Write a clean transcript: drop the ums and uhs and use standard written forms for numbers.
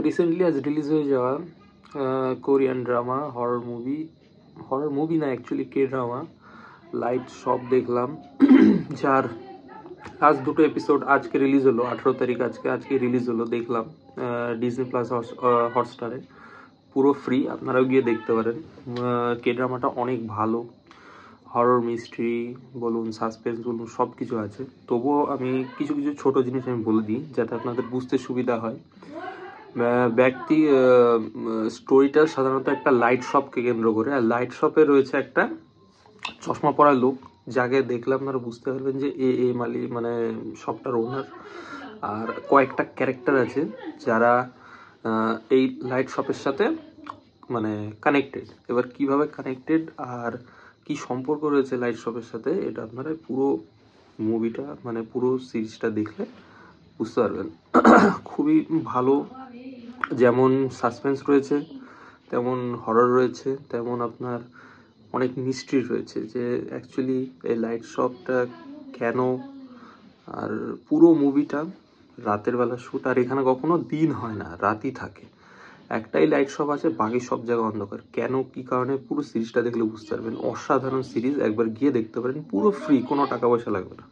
Recently আজ release হয়ে যাওয়া কোরিয়ান ড্রামা হরর মুভি না, actually K drama light shop দেখলাম। যার লাস্ট দুটো এপিসোড আজকে রিলিজ হলো, 18 তারিখ আজকে রিলিজ হলো, দেখলাম ডিজনি প্লাস হটস্টারে, পুরো ফ্রি, আপনারাও গিয়ে দেখতে পারেন। কে ড্রামাটা অনেক ভালো, হরর মিস্ট্রি বলুন, সাসপেন্স বলুন, সব কিছু আছে। তবুও আমি কিছু কিছু ছোট জিনিস আমি বলে দিই যাতে আপনাদের বুঝতে সুবিধা হয়। স্টোরিটা সাধারণত একটা লাইট শপকে কেন্দ্র করে, আর লাইট শপে রয়েছে একটা চশমা পরা লোক, যাকে দেখলে আপনারা বুঝতে পারবেন যে এ মালিক, মানে শপটার ওনার। আর কয়েকটা ক্যারেক্টার আছে যারা এই লাইট শপের সাথে মানে কানেক্টেড। এবার কিভাবে কানেক্টেড আর কি সম্পর্ক রয়েছে লাইট শপের সাথে, এটা আপনারা পুরো মুভিটা মানে পুরো সিরিজটা দেখলে বুঝতে পারবেন। খুবই ভালো, যেমন সাসপেন্স রয়েছে, তেমন হরর রয়েছে, তেমন আপনার অনেক মিস্ট্রি রয়েছে যে অ্যাকচুয়ালি এই লাইট শপটা কেন। আর পুরো মুভিটা রাতের বেলা শ্যুট, আর এখানে কখনো দিন হয় না, রাতই থাকে। একটাই লাইট শপ আছে, বাকি সব জায়গা অন্ধকার। কেন, কি কারণে, পুরো সিরিজটা দেখলে বুঝতে পারবেন। অসাধারণ সিরিজ, একবার গিয়ে দেখতে পারেন, পুরো ফ্রি, কোনো টাকা পয়সা লাগবে না।